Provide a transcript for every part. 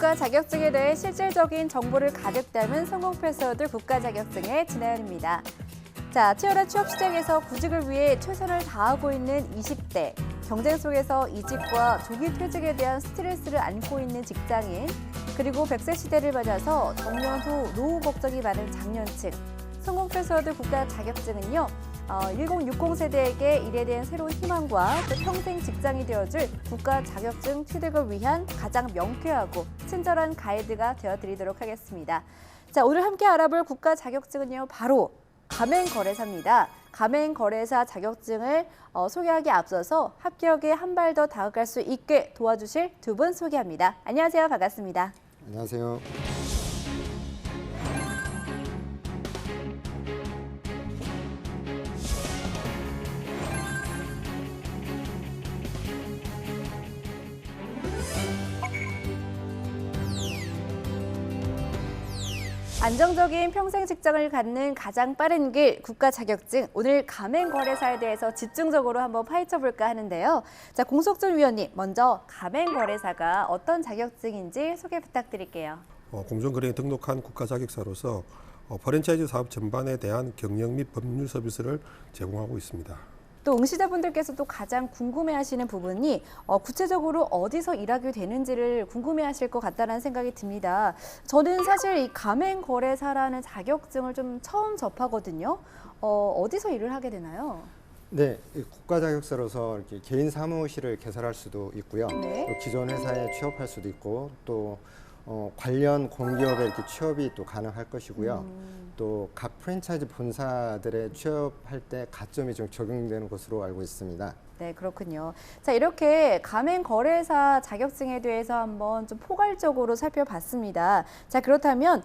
국가 자격증에 대해 실질적인 정보를 가득 담은 성공 패스워드 국가 자격증의 진아연입니다. 자, 치열한 취업 시장에서 구직을 위해 최선을 다하고 있는 20대, 경쟁 속에서 이직과 조기 퇴직에 대한 스트레스를 안고 있는 직장인, 그리고 100세 시대를 맞아서 정년 후 노후 걱정이 많은 장년층. 성공 패스워드 국가 자격증은요, 1060 세대에게 일에 대한 새로운 희망과 또 평생 직장이 되어줄 국가 자격증 취득을 위한 가장 명쾌하고 친절한 가이드가 되어드리도록 하겠습니다. 자, 오늘 함께 알아볼 국가 자격증은요, 바로 가맹거래사입니다. 가맹거래사 자격증을 소개하기에 앞서서 합격에 한 발 더 다가갈 수 있게 도와주실 두 분 소개합니다. 안녕하세요. 반갑습니다. 안녕하세요. 안정적인 평생 직장을 갖는 가장 빠른 길 국가 자격증. 오늘 가맹거래사에 대해서 집중적으로 한번 파헤쳐볼까 하는데요. 자, 공석준 위원님, 먼저 가맹거래사가 어떤 자격증인지 소개 부탁드릴게요. 공정거래에 등록한 국가 자격사로서 프랜차이즈 사업 전반에 대한 경영 및 법률 서비스를 제공하고 있습니다. 또 응시자분들께서도 가장 궁금해하시는 부분이 구체적으로 어디서 일하게 되는지를 궁금해하실 것 같다는 생각이 듭니다. 저는 사실 이 가맹거래사라는 자격증을 좀 처음 접하거든요. 어디서 일을 하게 되나요? 네, 국가 자격사로서 이렇게 개인 사무실을 개설할 수도 있고요. 네. 또 기존 회사에 취업할 수도 있고, 또 관련 공기업에 이렇게 취업이 또 가능할 것이고요. 또 각 프랜차이즈 본사들의 취업할 때 가점이 좀 적용되는 것으로 알고 있습니다. 네, 그렇군요. 자, 이렇게 가맹거래사 자격증에 대해서 한번 좀 포괄적으로 살펴봤습니다. 자, 그렇다면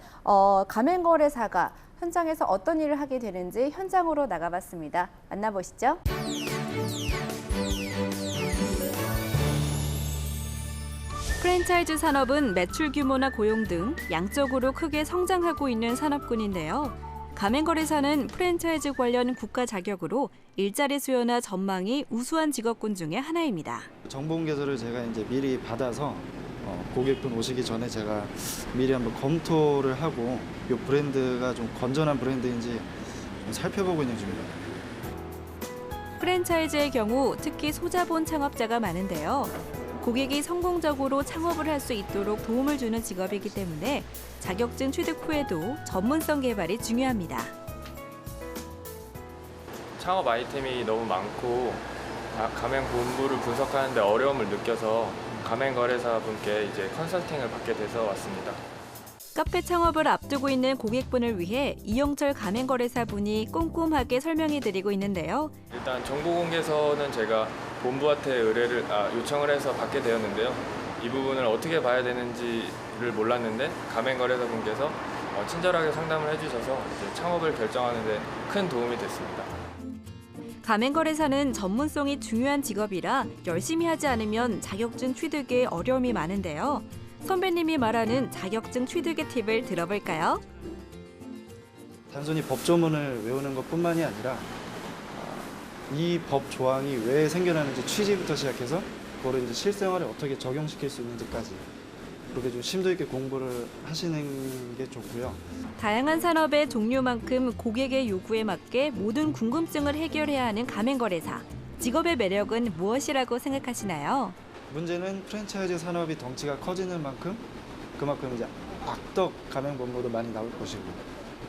가맹거래사가 현장에서 어떤 일을 하게 되는지 현장으로 나가봤습니다. 만나보시죠. 프랜차이즈 산업은 매출 규모나 고용 등 양적으로 크게 성장하고 있는 산업군인데요. 가맹거래사는 프랜차이즈 관련 국가 자격으로 일자리 수요나 전망이 우수한 직업군 중에 하나입니다. 정보원 개설을 제가 이제 미리 받아서 고객분 오시기 전에 제가 미리 한번 검토를 하고 이 브랜드가 좀 건전한 브랜드인지 좀 살펴보고 있는 중입니다. 프랜차이즈의 경우 특히 소자본 창업자가 많은데요. 고객이 성공적으로 창업을 할 수 있도록 도움을 주는 직업이기 때문에 자격증 취득 후에도 전문성 개발이 중요합니다. 창업 아이템이 너무 많고 가맹 본부를 분석하는 데 어려움을 느껴서 가맹거래사 분께 이제 컨설팅을 받게 돼서 왔습니다. 카페 창업을 앞두고 있는 고객분을 위해 이영철 가맹거래사 분이 꼼꼼하게 설명해드리고 있는데요. 일단 정보공개서는 제가 본부한테 요청을 해서 받게 되었는데요. 이 부분을 어떻게 봐야 되는지를 몰랐는데 가맹거래사 분께서 친절하게 상담을 해주셔서 이제 창업을 결정하는 데 큰 도움이 됐습니다. 가맹거래사는 전문성이 중요한 직업이라 열심히 하지 않으면 자격증 취득에 어려움이 많은데요. 선배님이 말하는 자격증 취득의 팁을 들어볼까요? 단순히 법조문을 외우는 것뿐만이 아니라 이 법 조항이 왜 생겨나는지 취지부터 시작해서 그걸 이제 실생활에 어떻게 적용시킬 수 있는지까지 그렇게 좀 심도 있게 공부를 하시는 게 좋고요. 다양한 산업의 종류만큼 고객의 요구에 맞게 모든 궁금증을 해결해야 하는 가맹거래사. 직업의 매력은 무엇이라고 생각하시나요? 문제는 프랜차이즈 산업이 덩치가 커지는 만큼 그만큼 이제 악덕 가맹 본부도 많이 나올 것이고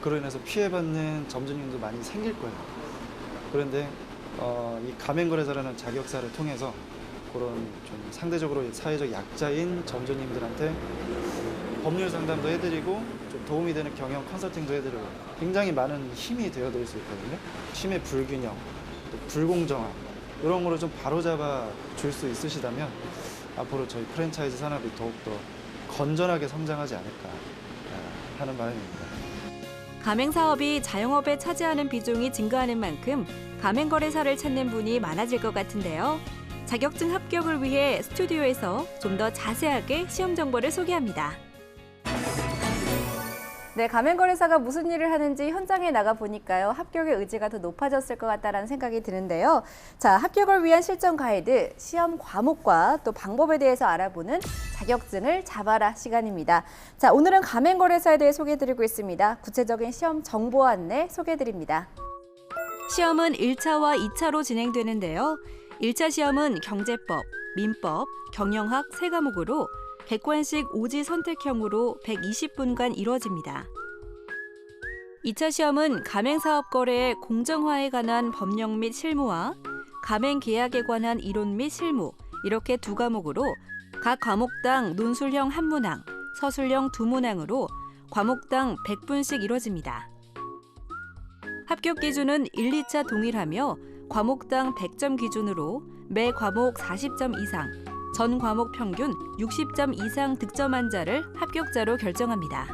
그로 인해서 피해받는 점주님도 많이 생길 거예요. 그런데 이 가맹거래사라는 자격사를 통해서 그런 좀 상대적으로 사회적 약자인 점주님들한테 법률 상담도 해드리고 좀 도움이 되는 경영 컨설팅도 해드리고 굉장히 많은 힘이 되어드릴 수 있거든요. 힘의 불균형, 또 불공정함 이런 거를 좀 바로잡아 줄 수 있으시다면 앞으로 저희 프랜차이즈 산업이 더욱더 건전하게 성장하지 않을까 하는 바람입니다. 가맹사업이 자영업에 차지하는 비중이 증가하는 만큼 가맹거래사를 찾는 분이 많아질 것 같은데요. 자격증 합격을 위해 스튜디오에서 좀 더 자세하게 시험 정보를 소개합니다. 네, 가맹거래사가 무슨 일을 하는지 현장에 나가 보니까요. 합격의 의지가 더 높아졌을 것 같다라는 생각이 드는데요. 자, 합격을 위한 실전 가이드, 시험 과목과 또 방법에 대해서 알아보는 자격증을 잡아라 시간입니다. 자, 오늘은 가맹거래사에 대해 소개해드리고 있습니다. 구체적인 시험 정보 안내 소개해드립니다. 시험은 1차와 2차로 진행되는데요. 1차 시험은 경제법, 민법, 경영학 3과목으로 객관식 오지 선택형으로 120분간 이루어집니다. 2차 시험은 가맹사업 거래의 공정화에 관한 법령 및 실무와 가맹계약에 관한 이론 및 실무 이렇게 2과목으로 각 과목당 논술형 1문항, 서술형 2문항으로 과목당 100분씩 이루어집니다. 합격 기준은 1, 2차 동일하며 과목당 100점 기준으로 매 과목 40점 이상, 전 과목 평균 60점 이상 득점한 자를 합격자로 결정합니다.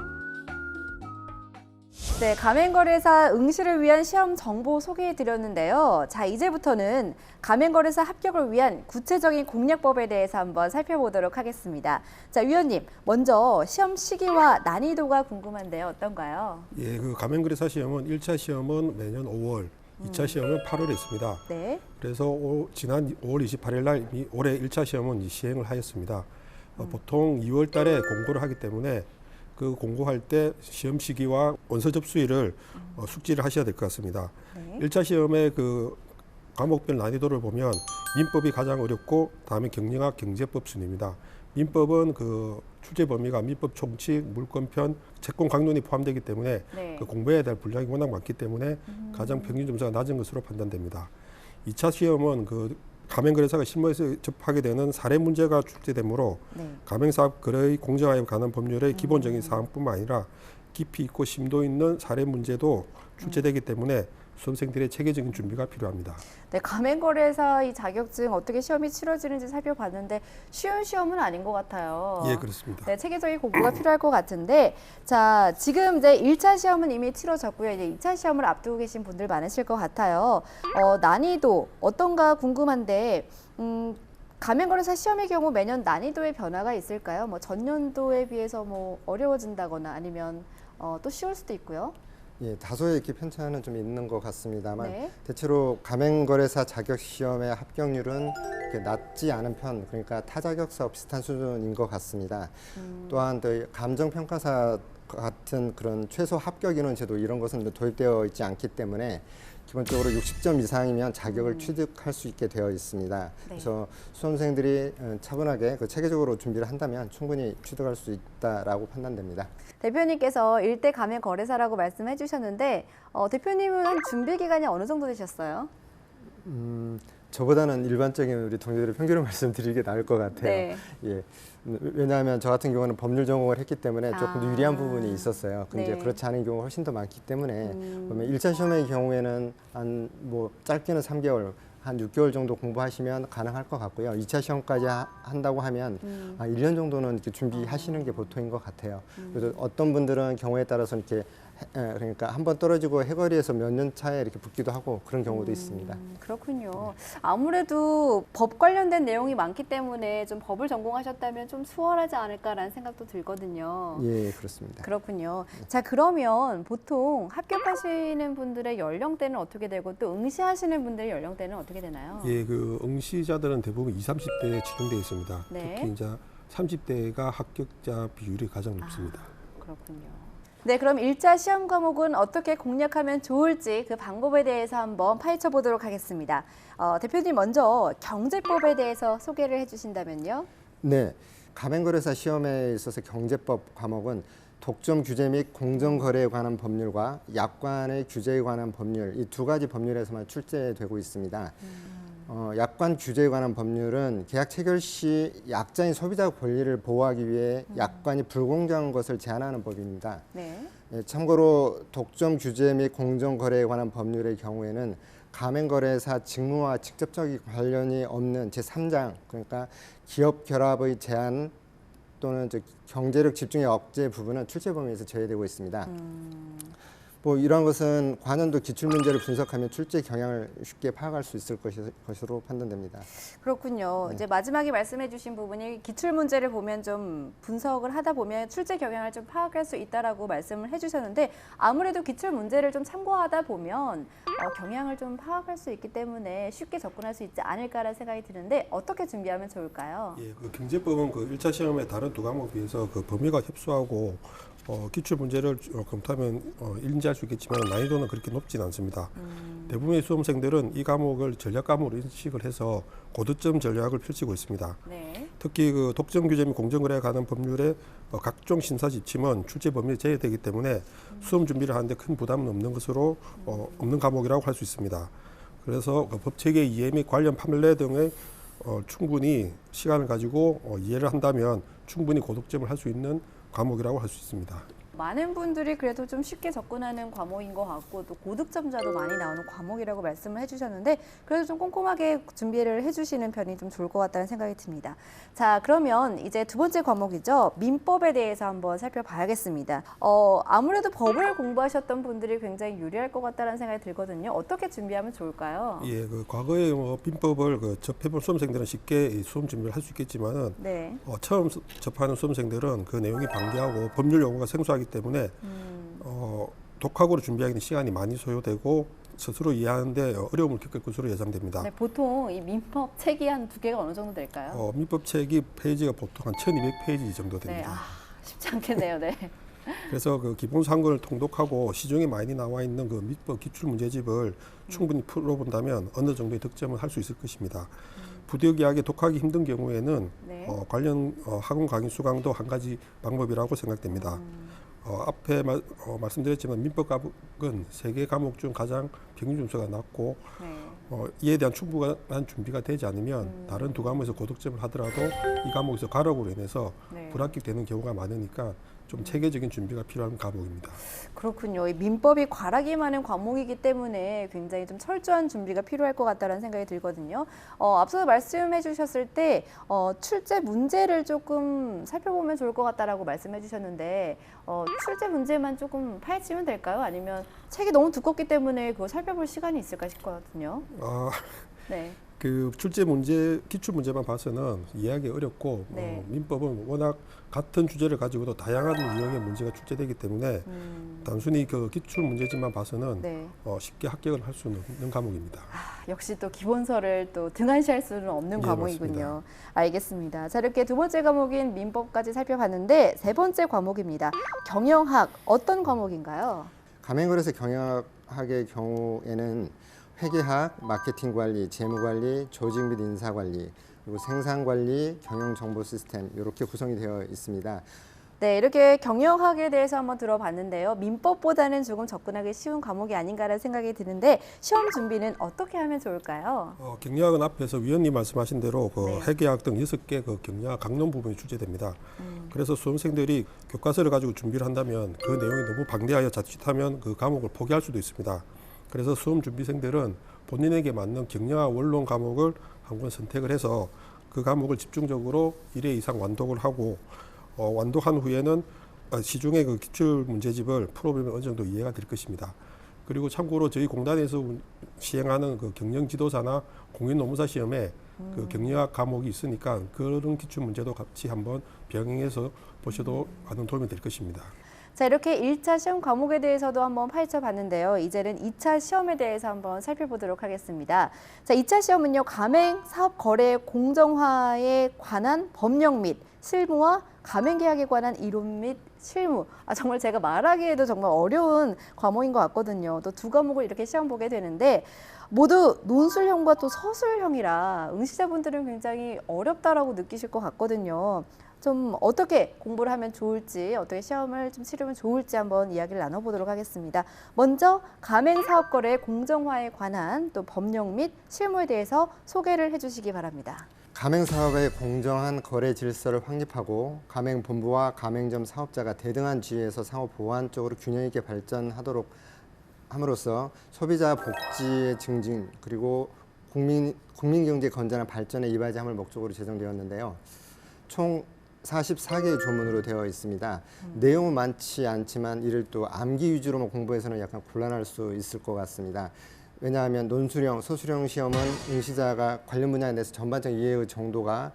네, 가맹거래사 응시를 위한 시험 정보 소개해드렸는데요. 자, 이제부터는 가맹거래사 합격을 위한 구체적인 공략법에 대해서 한번 살펴보도록 하겠습니다. 자, 위원님, 먼저 시험 시기와 난이도가 궁금한데요. 어떤가요? 예, 그 가맹거래사 시험은 1차 시험은 매년 5월, 2차 시험은 8월에 있습니다. 네. 그래서 지난 5월 28일 날 올해 1차 시험은 시행을 하였습니다. 보통 2월 달에 공고를 하기 때문에 그 공고할 때 시험 시기와 원서 접수일을 숙지를 하셔야 될 것 같습니다. 네. 1차 시험의 그 과목별 난이도를 보면 민법이 가장 어렵고 다음에 경영학 경제법 순입니다. 민법은 그 출제 범위가 민법 총칙, 물권편, 채권 강론이 포함되기 때문에 네. 그 공부해야 될 분량이 워낙 많기 때문에 가장 평균 점수가 낮은 것으로 판단됩니다. 2차 시험은 그 가맹거래사가 실무에서 접하게 되는 사례 문제가 출제되므로 네. 가맹사업 거래의 공정화에 관한 법률의 기본적인 사항뿐만 아니라 깊이 있고 심도 있는 사례 문제도 출제되기 때문에 수험생들의 체계적인 준비가 필요합니다. 네, 가맹거래사 이 자격증 어떻게 시험이 치러지는지 살펴봤는데 쉬운 시험은 아닌 것 같아요. 예, 그렇습니다. 네, 체계적인 공부가 필요할 것 같은데, 자, 지금 이제 1차 시험은 이미 치러졌고요. 이제 2차 시험을 앞두고 계신 분들 많으실 것 같아요. 난이도 어떤가 궁금한데, 가맹거래사 시험의 경우 매년 난이도의 변화가 있을까요? 뭐 전년도에 비해서 뭐 어려워진다거나 아니면 또 쉬울 수도 있고요. 예, 다소의 이렇게 편차는 좀 있는 것 같습니다만 네. 대체로 가맹거래사 자격 시험의 합격률은 이렇게 낮지 않은 편, 그러니까 타자격사 비슷한 수준인 것 같습니다. 또한 또 감정평가사 같은 그런 최소 합격 인원 제도 이런 것은 도입되어 있지 않기 때문에 기본적으로 60점 이상이면 자격을 취득할 수 있게 되어 있습니다. 네. 그래서 수험생들이 차분하게 그 체계적으로 준비를 한다면 충분히 취득할 수 있다라고 판단됩니다. 대표님께서 일대 가맹거래사라고 말씀해 주셨는데 대표님은 한 준비 기간이 어느 정도 되셨어요? 저보다는 일반적인 우리 동료들의 평균을 말씀드리는 게 나을 것 같아요. 네. 예. 왜냐하면 저 같은 경우는 법률 전공을 했기 때문에 조금 유리한 부분이 있었어요. 근데 네. 이제 그렇지 않은 경우가 훨씬 더 많기 때문에 그러면 1차 시험의 경우에는 한 뭐 짧게는 3개월, 한 6개월 정도 공부하시면 가능할 것 같고요. 2차 시험까지 한다고 하면 한 1년 정도는 이렇게 준비하시는 게 보통인 것 같아요. 그래서 어떤 분들은 경우에 따라서 이렇게 그러니까 한번 떨어지고 해거리에서 몇 년 차에 이렇게 붙기도 하고 그런 경우도 있습니다. 그렇군요. 아무래도 법 관련된 내용이 많기 때문에 좀 법을 전공하셨다면 좀 수월하지 않을까라는 생각도 들거든요. 예, 그렇습니다. 그렇군요. 자, 그러면 보통 합격하시는 분들의 연령대는 어떻게 되고 또 응시하시는 분들의 연령대는 어떻게 되나요? 예, 그 응시자들은 대부분 20, 30대에 집중되어 있습니다. 네. 특히 이제 30대가 합격자 비율이 가장 높습니다. 그렇군요. 네, 그럼 1차 시험 과목은 어떻게 공략하면 좋을지 그 방법에 대해서 한번 파헤쳐 보도록 하겠습니다. 대표님 먼저 경제법에 대해서 소개를 해주신다면요. 네, 가맹거래사 시험에 있어서 경제법 과목은 독점 규제 및 공정거래에 관한 법률과 약관의 규제에 관한 법률, 이 두 가지 법률에서만 출제되고 있습니다. 약관 규제에 관한 법률은 계약 체결 시 약자인 소비자 권리를 보호하기 위해 약관이 불공정한 것을 제한하는 법입니다. 네. 예, 참고로 독점 규제 및 공정거래에 관한 법률의 경우에는 가맹거래사 직무와 직접적인 관련이 없는 제3장, 그러니까 기업 결합의 제한 또는 경제력 집중의 억제 부분은 출제 범위에서 제외되고 있습니다. 뭐 이러한 것은 관원도 기출 문제를 분석하면 출제 경향을 쉽게 파악할 수 있을 것으로 판단됩니다. 그렇군요. 이제 마지막에 말씀해주신 부분이 기출 문제를 보면 좀 분석을 하다 보면 출제 경향을 좀 파악할 수 있다라고 말씀을 해주셨는데 아무래도 기출 문제를 좀 참고하다 보면 경향을 좀 파악할 수 있기 때문에 쉽게 접근할 수 있지 않을까라는 생각이 드는데 어떻게 준비하면 좋을까요? 예, 그 경제법은 그 1차 시험의 다른 두 과목에 비해서 그 범위가 협소하고 기출 문제를 검토하면 인지할 수 있겠지만 난이도는 그렇게 높지는 않습니다. 대부분의 수험생들은 이 과목을 전략 과목으로 인식을 해서 고득점 전략을 펼치고 있습니다. 네. 특히 그 독점 규제 및 공정거래에 관한 법률의 각종 심사 지침은 출제 범위에 제외되기 때문에 수험 준비를 하는데 큰 부담은 없는 것으로 없는 과목이라고 할 수 있습니다. 그래서 그 법 체계 이해 및 관련 판례 등의 충분히 시간을 가지고 이해를 한다면 충분히 고득점을 할 수 있는 과목이라고 할 수 있습니다. 많은 분들이 그래도 좀 쉽게 접근하는 과목인 것 같고 또 고득점자도 많이 나오는 과목이라고 말씀을 해주셨는데 그래도 좀 꼼꼼하게 준비를 해주시는 편이 좀 좋을 것 같다는 생각이 듭니다. 자, 그러면 이제 두 번째 과목이죠. 민법에 대해서 한번 살펴봐야겠습니다. 아무래도 법을 공부하셨던 분들이 굉장히 유리할 것 같다는 생각이 들거든요. 어떻게 준비하면 좋을까요? 예, 그 과거에 민법을 접해본 수험생들은 쉽게 이 수험 준비를 할 수 있겠지만은 네. 처음 접하는 수험생들은 그 내용이 방대하고 법률 용어가 생소하기 때문에 독학으로 준비하기는 시간이 많이 소요되고 스스로 이해하는데 어려움을 겪을 것으로 예상됩니다. 네, 보통 이 민법 책이 한 두 개가 어느 정도 될까요? 민법 책이 페이지가 보통 한 1200페이지 정도 네, 됩니다. 쉽지 않겠네요. 네. 그래서 그 기본 사항을 통독하고 시중에 많이 나와 있는 그 민법 기출 문제집을 충분히 풀어본다면 어느 정도의 득점을 할 수 있을 것입니다. 부득이하게 독하기 힘든 경우에는 네. 관련 학원 강의 수강도 한 가지 방법이라고 생각됩니다. 앞에 말씀드렸지만 민법 과목은 3개 과목 중 가장 평균 점수가 낮고 네. 이에 대한 충분한 준비가 되지 않으면 다른 두 과목에서 고득점을 하더라도 이 과목에서 과락으로 인해서 네. 불합격되는 경우가 많으니까 좀 체계적인 준비가 필요한 과목입니다. 그렇군요. 이 민법이 과락이 많은 과목이기 때문에 굉장히 좀 철저한 준비가 필요할 것 같다는 생각이 들거든요. 앞서 말씀해 주셨을 때 출제 문제를 조금 살펴보면 좋을 것 같다라고 말씀해 주셨는데 출제 문제만 조금 파헤치면 될까요? 아니면 책이 너무 두껍기 때문에 그거 살펴볼 시간이 있을까 싶거든요. 네. 그 출제 문제, 기출 문제만 봐서는 이해하기 어렵고 네. 민법은 워낙 같은 주제를 가지고도 다양한 유형의 문제가 출제되기 때문에 단순히 그 기출 문제집만 봐서는 네. 쉽게 합격을 할 수는 없는 과목입니다. 역시 또 기본서를 또 등한시할 수는 없는 예, 과목이군요. 맞습니다. 알겠습니다. 자, 이렇게 두 번째 과목인 민법까지 살펴봤는데 세 번째 과목입니다. 경영학 어떤 과목인가요? 가맹거래소 경영학의 경우에는 회계학, 마케팅 관리, 재무 관리, 조직 및 인사 관리, 그리고 생산 관리, 경영 정보 시스템 이렇게 구성이 되어 있습니다. 네, 이렇게 경영학에 대해서 한번 들어봤는데요. 민법보다는 조금 접근하기 쉬운 과목이 아닌가라는 생각이 드는데 시험 준비는 어떻게 하면 좋을까요? 경영학은 앞에서 위원님 말씀하신 대로 그 네. 회계학 등 6개 그 경영학 강론 부분이 출제됩니다. 그래서 수험생들이 교과서를 가지고 준비를 한다면 그 내용이 너무 방대하여 자칫하면 그 과목을 포기할 수도 있습니다. 그래서 수험 준비생들은 본인에게 맞는 경영학 원론 과목을 한 권 선택을 해서 그 과목을 집중적으로 1회 이상 완독을 하고 완독한 후에는 시중의 그 기출 문제집을 풀어보면 어느 정도 이해가 될 것입니다. 그리고 참고로 저희 공단에서 시행하는 그 경영 지도사나 공인 노무사 시험에 그 경영학 과목이 있으니까 그런 기출 문제도 같이 한번 병행해서 보셔도 많은 도움이 될 것입니다. 자, 이렇게 1차 시험 과목에 대해서도 한번 파헤쳐 봤는데요. 이제는 2차 시험에 대해서 한번 살펴보도록 하겠습니다. 자, 2차 시험은요. 가맹 사업 거래 공정화에 관한 법령 및 실무와 가맹 계약에 관한 이론 및 실무. 정말 제가 말하기에도 정말 어려운 과목인 것 같거든요. 또 두 과목을 이렇게 시험 보게 되는데 모두 논술형과 또 서술형이라 응시자분들은 굉장히 어렵다라고 느끼실 것 같거든요. 좀 어떻게 공부를 하면 좋을지, 어떻게 시험을 좀 치르면 좋을지 한번 이야기를 나눠보도록 하겠습니다. 먼저 가맹사업거래 공정화에 관한 또 법령 및 실무에 대해서 소개를 해주시기 바랍니다. 가맹사업의 공정한 거래 질서를 확립하고 가맹본부와 가맹점 사업자가 대등한 지위에서 상호 보완적으로 균형 있게 발전하도록 함으로써 소비자 복지의 증진 그리고 국민 경제 건전한 발전에 이바지함을 목적으로 제정되었는데요. 총 44개의 조문으로 되어 있습니다. 내용은 많지 않지만 이를 또 암기 위주로만 공부해서는 약간 곤란할 수 있을 것 같습니다. 왜냐하면 논술형, 소술형 시험은 응시자가 관련 분야에 대해서 전반적 이해의 정도가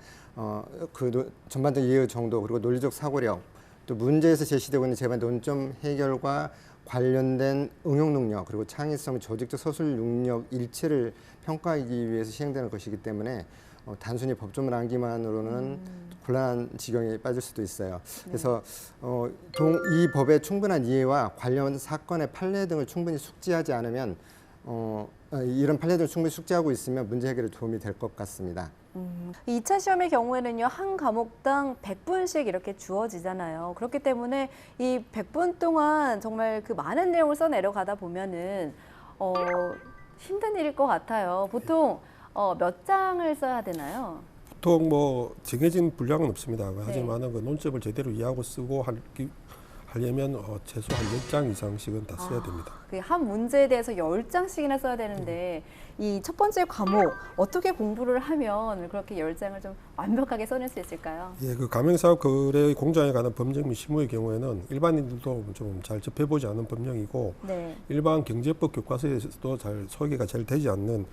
전반적 이해의 정도 그리고 논리적 사고력 또 문제에서 제시되고 있는 제반 논점 해결과 관련된 응용 능력 그리고 창의성, 조직적 서술 능력 일체를 평가하기 위해서 시행되는 것이기 때문에 단순히 법조문 암기만으로는 곤란한 지경에 빠질 수도 있어요. 그래서 이 법의 충분한 이해와 관련 사건의 판례 등을 충분히 숙지하지 않으면 이런 판례 등을 충분히 숙지하고 있으면 문제 해결에 도움이 될 것 같습니다. 2차 시험의 경우에는요, 한 과목당 100분씩 이렇게 주어지잖아요. 그렇기 때문에 이 100분 동안 정말 그 많은 내용을 써내려가다 보면은 힘든 일일 것 같아요. 보통 몇 장을 써야 되나요? 보통 뭐 정해진 분량은 없습니다. 하지만 그 논점을 제대로 이해하고 쓰고 하려면 최소한 10장 이상씩은 다 써야 됩니다. 한 문제에 대해서 10장씩이나 써야 되는데 이 첫 번째 과목 어떻게 공부를 하면 그렇게 10장을 좀 완벽하게 써낼 수 있을까요? 예, 그 가맹사업 거래 공장에 관한 법령 및 실무의 경우에는 일반인들도 좀 잘 접해보지 않은 법령이고 일반 경제법 교과서에서도 잘 소개가 잘 되지 않는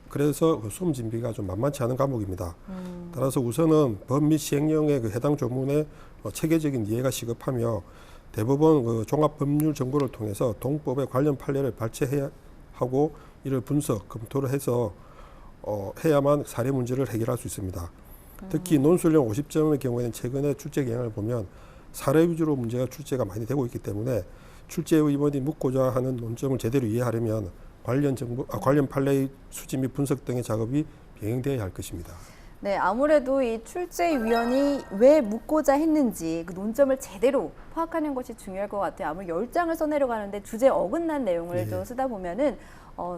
그래서 그 수험 준비가 좀 만만치 않은 과목입니다. 따라서 우선은 법 및 시행령의 그 해당 조문의 체계적인 이해가 시급하며 대법원 그 종합법률 정보를 통해서 동법의 관련 판례를 발췌해야 하고 이를 분석, 검토를 해서 해야만 사례 문제를 해결할 수 있습니다. 특히 논술형 50점의 경우에는 최근에 출제 경향을 보면 사례 위주로 문제가 출제가 많이 되고 있기 때문에 출제 의원이 묻고자 하는 논점을 제대로 이해하려면 관련 판례의 수집 및 분석 등의 작업이 병행되어야 할 것입니다. 네, 아무래도 이 출제위원이 왜 묻고자 했는지 그 논점을 제대로 파악하는 것이 중요할 것 같아요. 아무리 10장을 써내려가는데 주제에 어긋난 내용을 또 쓰다 보면은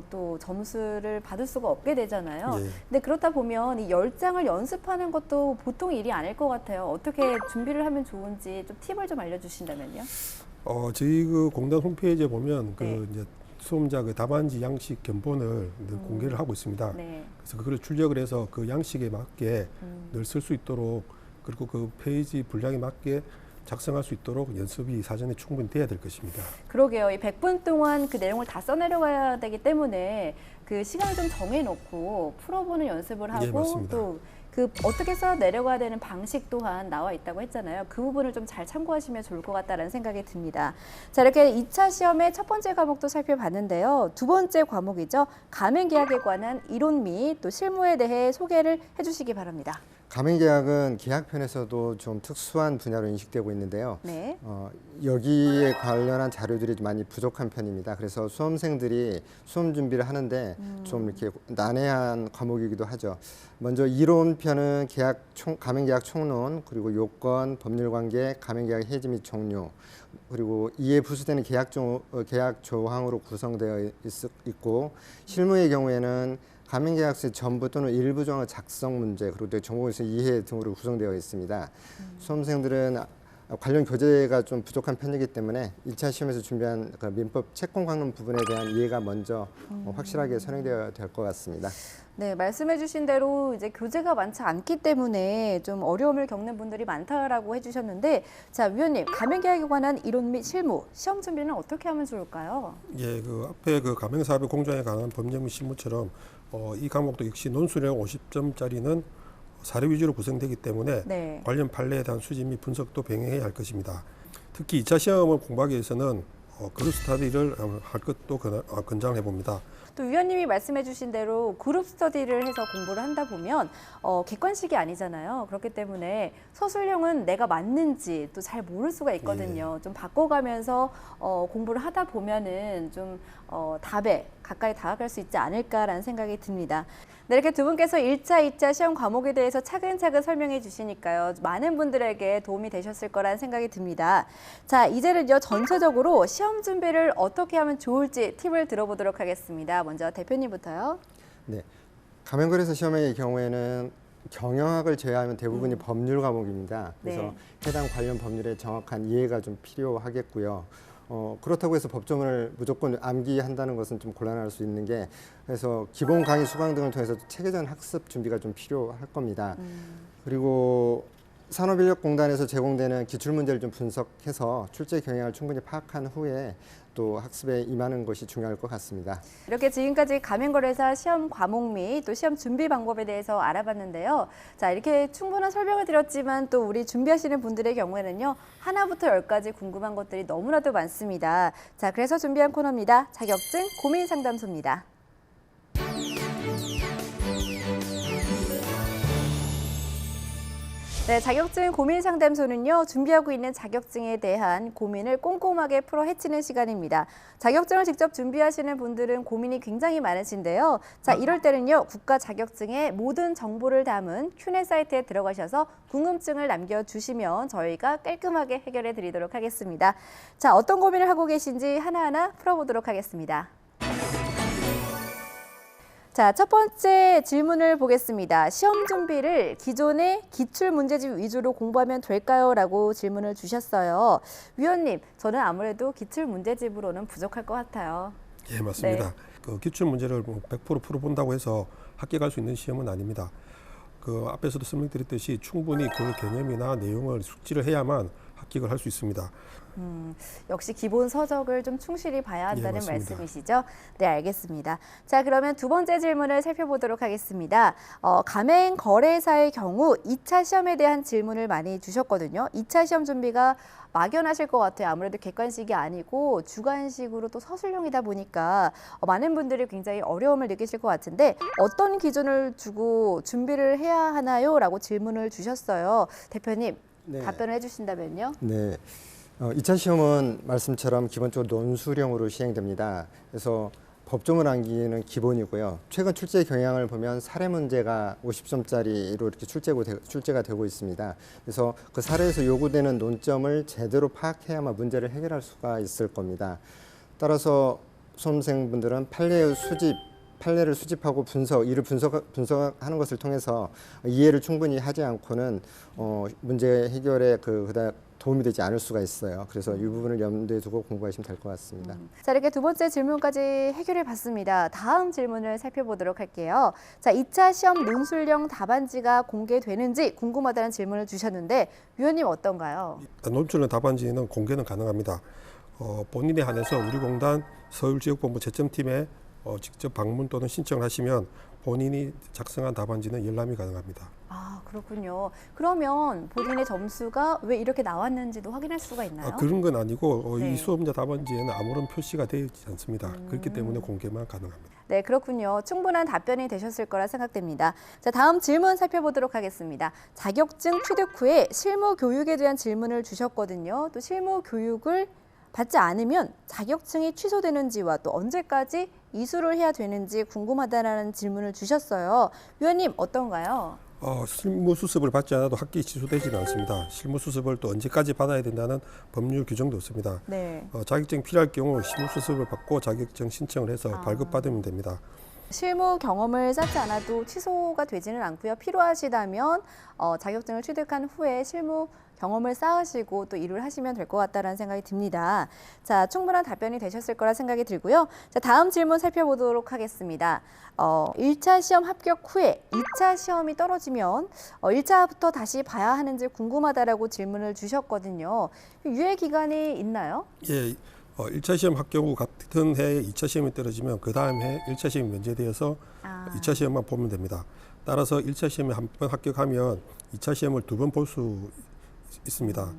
또 점수를 받을 수가 없게 되잖아요. 근데 그렇다 보면 이 10장을 연습하는 것도 보통 일이 아닐 것 같아요. 어떻게 준비를 하면 좋은지 좀 팁을 좀 알려주신다면요. 저희 그 공단 홈페이지에 보면 이제 수험자 그 답안지 양식 견본을 늘 공개를 하고 있습니다. 그래서 그걸 출력을 해서 그 양식에 맞게 늘 쓸 수 있도록 그리고 그 페이지 분량에 맞게 작성할 수 있도록 연습이 사전에 충분히 돼야 될 것입니다. 그러게요. 이 100분 동안 그 내용을 다 써내려가야 되기 때문에 그 시간을 좀 정해놓고 풀어보는 연습을 하고 또 그 어떻게 써 내려가야 되는 방식 또한 나와 있다고 했잖아요. 그 부분을 좀 잘 참고하시면 좋을 것 같다는 생각이 듭니다. 자, 이렇게 2차 시험의 첫 번째 과목도 살펴봤는데요. 두 번째 과목이죠. 가맹계약에 관한 이론 및 또 실무에 대해 소개를 해주시기 바랍니다. 가맹계약은 계약편에서도 좀 특수한 분야로 인식되고 있는데요. 여기에 관련한 자료들이 많이 부족한 편입니다. 그래서 수험생들이 수험 준비를 하는데 좀 이렇게 난해한 과목이기도 하죠. 먼저 이론편은 가맹계약 총론, 그리고 요건, 법률관계, 가맹계약 해지 및 종료, 그리고 이에 부수되는 계약 조항으로 구성되어 있고, 실무의 경우에는 가맹계약서의 전부 또는 일부 조항의 작성 문제, 그리고 정보에서 이해 등으로 구성되어 있습니다. 수험생들은 관련 교재가 좀 부족한 편이기 때문에 1차 시험에서 준비한 그 민법 채권 강론 부분에 대한 이해가 먼저 확실하게 선행되어야 될 것 같습니다. 네, 말씀해주신 대로 이제 교재가 많지 않기 때문에 좀 어려움을 겪는 분들이 많다라고 해주셨는데, 자, 위원님, 가맹계약에 관한 이론 및 실무, 시험 준비는 어떻게 하면 좋을까요? 예, 그 앞에 그 가맹사업의 공정에 관한 법령 및 실무처럼 이 과목도 역시 논술형 50점짜리는 사례 위주로 구성되기 때문에 관련 판례에 대한 수집 및 분석도 병행해야 할 것입니다. 특히 2차 시험을 공부하기 위해서는 그룹 스터디를 할 것도 권장해 봅니다. 또 위원님이 말씀해 주신 대로 그룹 스터디를 해서 공부를 한다 보면 객관식이 아니잖아요. 그렇기 때문에 서술형은 내가 맞는지 또 잘 모를 수가 있거든요. 좀 바꿔가면서 공부를 하다 보면은 좀 답에 가까이 다가갈 수 있지 않을까라는 생각이 듭니다. 네, 이렇게 두 분께서 1차, 2차 시험 과목에 대해서 차근차근 설명해 주시니까요. 많은 분들에게 도움이 되셨을 거라는 생각이 듭니다. 자, 이제는요, 전체적으로 시험 준비를 어떻게 하면 좋을지 팁을 들어보도록 하겠습니다. 먼저 대표님부터요. 네, 가맹거래소 시험의 경우에는 경영학을 제외하면 대부분이 법률 과목입니다. 그래서 해당 관련 법률의 정확한 이해가 좀 필요하겠고요. 그렇다고 해서 법조문을 무조건 암기한다는 것은 좀 곤란할 수 있는 게, 그래서 기본 강의 수강 등을 통해서 체계적인 학습 준비가 좀 필요할 겁니다. 그리고 산업인력공단에서 제공되는 기출문제를 좀 분석해서 출제 경향을 충분히 파악한 후에 또 학습에 임하는 것이 중요할 것 같습니다. 이렇게 지금까지 가맹거래사 시험 과목 및 또 시험 준비 방법에 대해서 알아봤는데요. 자, 이렇게 충분한 설명을 드렸지만 또 우리 준비하시는 분들의 경우에는요. 하나부터 열까지 궁금한 것들이 너무나도 많습니다. 자, 그래서 준비한 코너입니다. 자격증 고민 상담소입니다. 네, 자격증 고민 상담소는요, 준비하고 있는 자격증에 대한 고민을 꼼꼼하게 풀어 헤치는 시간입니다. 자격증을 직접 준비하시는 분들은 고민이 굉장히 많으신데요. 자, 이럴 때는요, 국가 자격증의 모든 정보를 담은 큐넷 사이트에 들어가셔서 궁금증을 남겨주시면 저희가 깔끔하게 해결해 드리도록 하겠습니다. 자, 어떤 고민을 하고 계신지 하나하나 풀어보도록 하겠습니다. 자, 첫 번째 질문을 보겠습니다. 시험 준비를 기존의 기출 문제집 위주로 공부하면 될까요? 라고 질문을 주셨어요. 위원님, 저는 아무래도 기출 문제집으로는 부족할 것 같아요. 예, 맞습니다. 네. 그 기출 문제를 100% 풀어본다고 해서 합격할 수 있는 시험은 아닙니다. 그 앞에서도 설명드렸듯이 충분히 그 개념이나 내용을 숙지를 해야만 합격을 할 수 있습니다. 역시 기본 서적을 좀 충실히 봐야 한다는 예, 맞습니다. 말씀이시죠? 네, 알겠습니다. 자, 그러면 두 번째 질문을 살펴보도록 하겠습니다. 가맹 거래사의 경우 2차 시험에 대한 질문을 많이 주셨거든요. 2차 시험 준비가 막연하실 것 같아요. 아무래도 객관식이 아니고 주관식으로 또 서술형이다 보니까 많은 분들이 굉장히 어려움을 느끼실 것 같은데 어떤 기준을 두고 준비를 해야 하나요? 라고 질문을 주셨어요. 대표님, 네. 답변을 해주신다면요? 네. 2차 시험은 말씀처럼 기본적으로 논술형으로 시행됩니다. 그래서 법조문 암기는 기본이고요. 최근 출제 경향을 보면 사례 문제가 50점짜리로 이렇게 출제가 되고 있습니다. 그래서 그 사례에서 요구되는 논점을 제대로 파악해야만 문제를 해결할 수가 있을 겁니다. 따라서 수험생분들은 판례를 수집하고 이를 분석하는 것을 통해서 이해를 충분히 하지 않고는 문제 해결에 그다음 도움이 되지 않을 수가 있어요. 그래서 이 부분을 염두에 두고 공부하시면 될 것 같습니다. 자, 이렇게 두 번째 질문까지 해결해 봤습니다. 다음 질문을 살펴보도록 할게요. 자, 2차 시험 논술형 답안지가 공개되는지 궁금하다는 질문을 주셨는데 위원님 어떤가요? 논술형 답안지는 공개는 가능합니다. 본인에 한해서 우리 공단 서울지역본부 제점팀에 직접 방문 또는 신청을 하시면 본인이 작성한 답안지는 열람이 가능합니다. 아, 그렇군요. 그러면 본인의 점수가 왜 이렇게 나왔는지도 확인할 수가 있나요? 그런 건 아니고 네. 이 수험자 답안지에는 아무런 표시가 되어 있지 않습니다. 그렇기 때문에 공개만 가능합니다. 네, 그렇군요. 충분한 답변이 되셨을 거라 생각됩니다. 자, 다음 질문 살펴보도록 하겠습니다. 자격증 취득 후에 실무 교육에 대한 질문을 주셨거든요. 또 실무 교육을 받지 않으면 자격증이 취소되는지와 또 언제까지 이수를 해야 되는지 궁금하다는 질문을 주셨어요. 위원님 어떤가요? 실무 수습을 받지 않아도 학기 취소되지는 않습니다. 실무 수습을 또 언제까지 받아야 된다는 법률 규정도 없습니다. 네. 자격증 필요할 경우 실무 수습을 받고 자격증 신청을 해서 발급받으면 됩니다. 실무 경험을 쌓지 않아도 취소가 되지는 않고요. 필요하시다면 자격증을 취득한 후에 실무 경험을 쌓으시고 또 일을 하시면 될 것 같다는 생각이 듭니다. 자, 충분한 답변이 되셨을 거라 생각이 들고요. 자, 다음 질문 살펴보도록 하겠습니다. 1차 시험 합격 후에 2차 시험이 떨어지면 1차부터 다시 봐야 하는지 궁금하다라고 질문을 주셨거든요. 유예 기간이 있나요? 예, 1차 시험 합격 후 같은 해에 2차 시험이 떨어지면 그 다음 해 1차 시험이 면제되어서 2차 시험만 보면 됩니다. 따라서 1차 시험에 한 번 합격하면 2차 시험을 2번 볼 수 있습니다.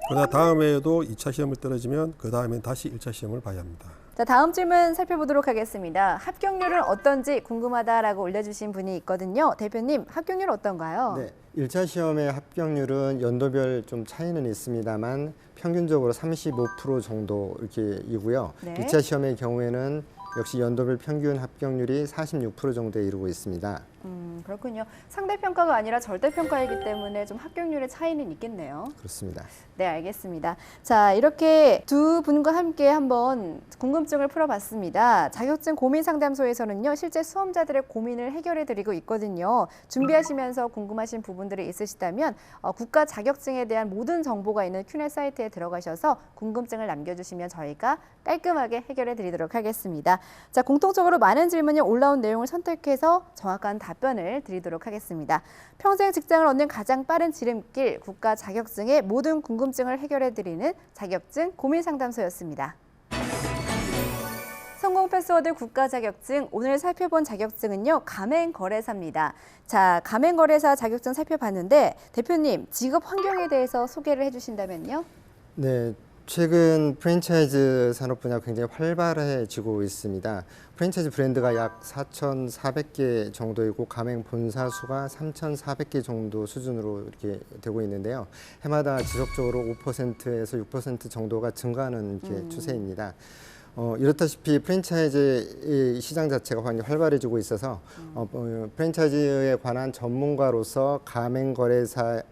그러나 다음 해에도 2차 시험을 떨어지면 그 다음엔 다시 1차 시험을 봐야 합니다. 자, 다음 질문 살펴보도록 하겠습니다. 합격률은 어떤지 궁금하다라고 올려주신 분이 있거든요. 대표님, 합격률 어떤가요? 네, 1차 시험의 합격률은 연도별 좀 차이는 있습니다만 평균적으로 35% 정도 이고요. 네. 2차 시험의 경우에는 역시 연도별 평균 합격률이 46% 정도에 이르고 있습니다. 그렇군요. 상대평가가 아니라 절대평가이기 때문에 좀 합격률의 차이는 있겠네요. 그렇습니다. 네, 알겠습니다. 자, 이렇게 두 분과 함께 한번 궁금증을 풀어봤습니다. 자격증 고민 상담소에서는요, 실제 수험자들의 고민을 해결해 드리고 있거든요. 준비하시면서 궁금하신 부분들이 있으시다면 국가 자격증에 대한 모든 정보가 있는 큐넷 사이트에 들어가셔서 궁금증을 남겨주시면 저희가 깔끔하게 해결해 드리도록 하겠습니다. 자, 공통적으로 많은 질문이 올라온 내용을 선택해서 정확한 답변 답변을 드리도록 하겠습니다. 평생 직장을 얻는 가장 빠른 지름길, 국가 자격증의 모든 궁금증을 해결해드리는 자격증 고민 상담소였습니다. 성공 패스워드 국가 자격증, 오늘 살펴본 자격증은요, 가맹거래사입니다. 자, 가맹거래사 자격증 살펴봤는데 대표님, 직업 환경에 대해서 소개를 해주신다면요? 네, 최근 프랜차이즈 산업 분야가 굉장히 활발해지고 있습니다. 프랜차이즈 브랜드가 약 4,400개 정도이고 가맹 본사 수가 3,400개 정도 수준으로 이렇게 되고 있는데요. 해마다 지속적으로 5%에서 6% 정도가 증가하는 이렇게 추세입니다. 이렇다시피 프랜차이즈 시장 자체가 굉장히 활발해지고 있어서 프랜차이즈에 관한 전문가로서 가맹거래사에게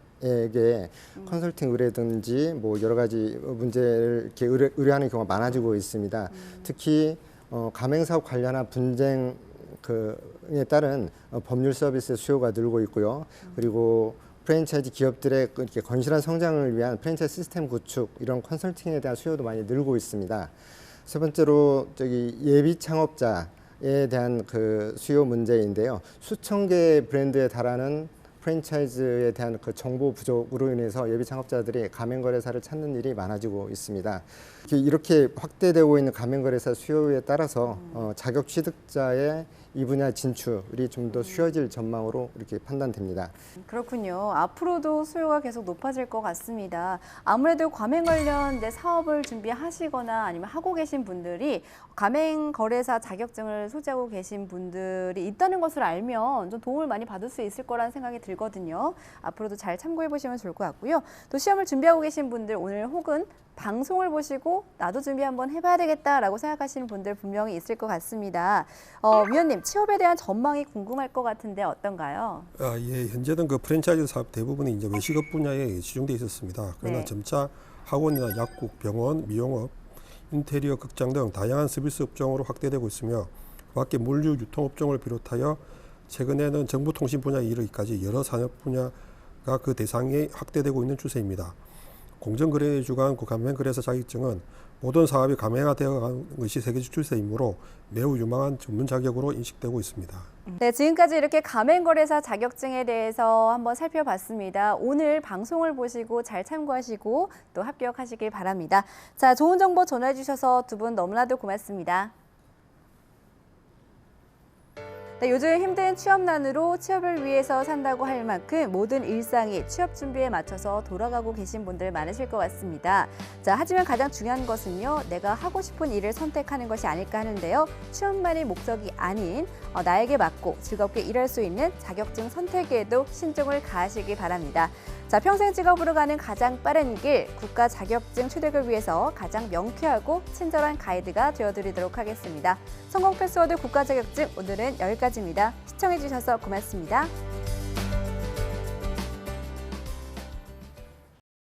컨설팅 의뢰든지 뭐 여러 가지 문제를 이렇게 의뢰하는 경우가 많아지고 있습니다. 특히 가맹사업 관련한 분쟁에 따른 법률 서비스의 수요가 늘고 있고요. 그리고 프랜차이즈 기업들의 이렇게 건실한 성장을 위한 프랜차이즈 시스템 구축, 이런 컨설팅에 대한 수요도 많이 늘고 있습니다. 세 번째로 예비 창업자에 대한 그 수요 문제인데요. 수천 개의 브랜드에 달하는 프랜차이즈에 대한 그 정보 부족으로 인해서 예비 창업자들이 가맹거래사를 찾는 일이 많아지고 있습니다. 이렇게 확대되고 있는 가맹거래사 수요에 따라서 자격 취득자의 이 분야 진출이 좀 더 쉬워질 전망으로 이렇게 판단됩니다. 그렇군요. 앞으로도 수요가 계속 높아질 것 같습니다. 아무래도 가맹 관련 사업을 준비하시거나 아니면 하고 계신 분들이 가맹 거래사 자격증을 소지하고 계신 분들이 있다는 것을 알면 좀 도움을 많이 받을 수 있을 거라는 생각이 들거든요. 앞으로도 잘 참고해 보시면 좋을 것 같고요. 또 시험을 준비하고 계신 분들, 오늘 혹은 방송을 보시고 나도 준비 한번 해봐야 되겠다라고 생각하시는 분들 분명히 있을 것 같습니다. 위원님, 취업에 대한 전망이 궁금할 것 같은데 어떤가요? 예, 현재는 그 프랜차이즈 사업 대부분이 이제 외식업 분야에 집중돼 있었습니다. 그러나 네. 점차 학원이나 약국, 병원, 미용업, 인테리어, 극장 등 다양한 서비스 업종으로 확대되고 있으며 그밖에 물류, 유통업종을 비롯하여 최근에는 정보통신 분야에 이르기까지 여러 산업 분야가 그 대상이 확대되고 있는 추세입니다. 공정거래에 주관 가맹거래사 자격증은 모든 사업이 가맹화되어 가는 것이 세계적 추세이므로 매우 유망한 전문 자격으로 인식되고 있습니다. 네, 지금까지 이렇게 가맹거래사 자격증에 대해서 한번 살펴봤습니다. 오늘 방송을 보시고 잘 참고하시고 또 합격하시길 바랍니다. 자, 좋은 정보 전해 주셔서 두 분 너무나도 고맙습니다. 네, 요즘 힘든 취업난으로 취업을 위해서 산다고 할 만큼 모든 일상이 취업 준비에 맞춰서 돌아가고 계신 분들 많으실 것 같습니다. 자, 하지만 가장 중요한 것은요, 내가 하고 싶은 일을 선택하는 것이 아닐까 하는데요. 취업만이 목적이 아닌 나에게 맞고 즐겁게 일할 수 있는 자격증 선택에도 신중을 다하시기 바랍니다. 자, 평생 직업으로 가는 가장 빠른 길, 국가 자격증 취득을 위해서 가장 명쾌하고 친절한 가이드가 되어드리도록 하겠습니다. 성공 패스워드 국가 자격증, 오늘은 여기까지입니다. 시청해주셔서 고맙습니다.